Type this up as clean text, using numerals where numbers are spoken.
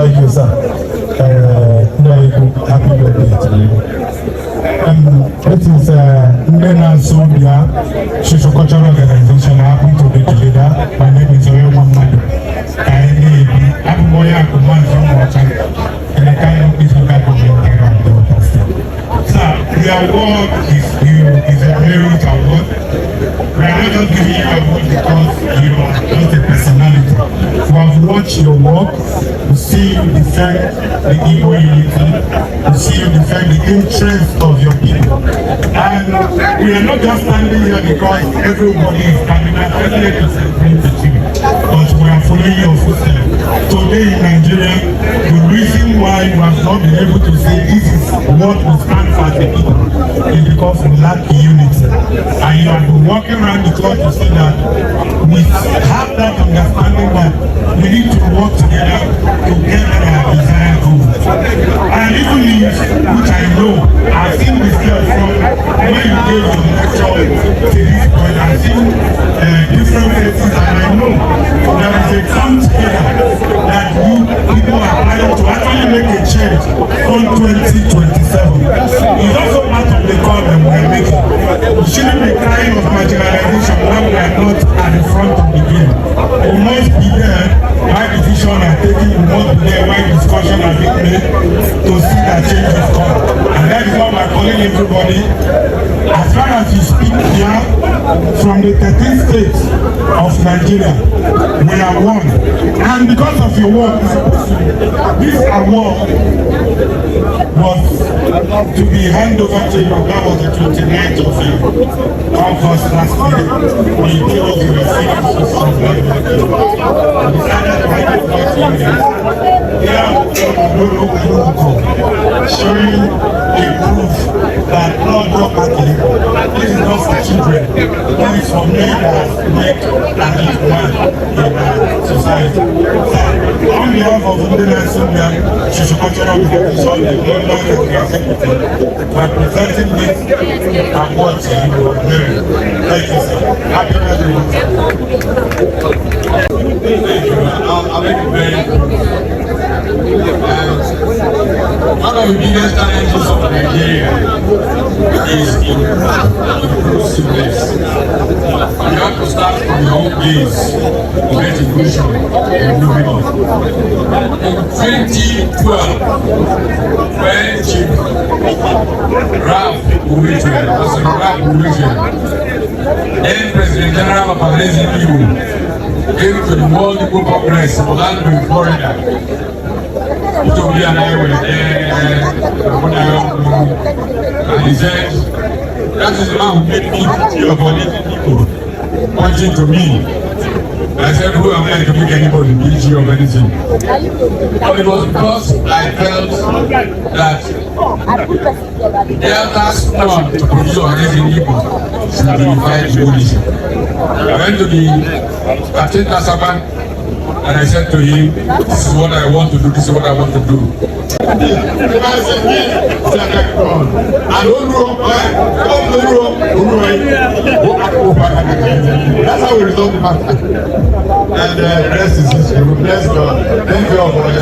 Thank you, sir. Happy birthday to you. It is Ndena Zambia Social Cultural Organization. I happen to be the leader. My name is Oyo Mamadu. I'm Moya Kuman from Water, and the kind of business that we Sir, the award is a merit award. We are not just giving you an award because you are not a personality. We have watched your work, to see you defend the Igbo unity, to see you defend the interests of your people. And we are not just standing here because everybody is standing there to celebrate with you, but we are following your footsteps. Today in Nigeria, the reason why we have not been able to say this is what we stand for as a people is because we lack unity. And you have been walking around the clock to say that we have that understanding that we need to work together to get our desired goals. And even if, which I know, I've seen this girl from when you gave your lecture to this point, I've seen different faces, and I know there is a time together that you people are planning to actually make a change on 2027. It's also part of the call that we are making. We shouldn't be crying of marginalization when we are not at the front of the game. We must be there why decisions are taken, we must be there why discussion are being made to see that change is come. And that is why we are calling everybody, as far as you speak here, from the 13 states of Nigeria, we are one. And because of your work, this award was to be handed over to you. That was the 29th of August last year. When you gave us your feelings from we decided to hand it over to you. Showing a proof that blood drop Catholic, this is not for children, this is for men that make and live one in society. So, on behalf of Ndena Zambia Social Cultural Organization, the members of the executive, by presenting this award to you, thank you, sir. Happy birthday. Thank you. I'll make it very one of the biggest challenges of Nigeria is inclusiveness. You have to start from your own base to get inclusion and moving on. In 2012, when Chief Ralph Uwizue, then President General of Abalezi came to the World Igbo Congress in Orlando, Florida. Toby and I were there, and he said, that is the man who made me feel about people watching to me. I said, who am I to make anybody guilty of anything? But it was because I felt that the elders known to produce organizing people should be unified Judaism. I went to the Captain Tasaban, and I said to him, this is what I want to do, this is what I want to do. That's how we resolve the matter. And the rest is history. We bless God. Thank you all for your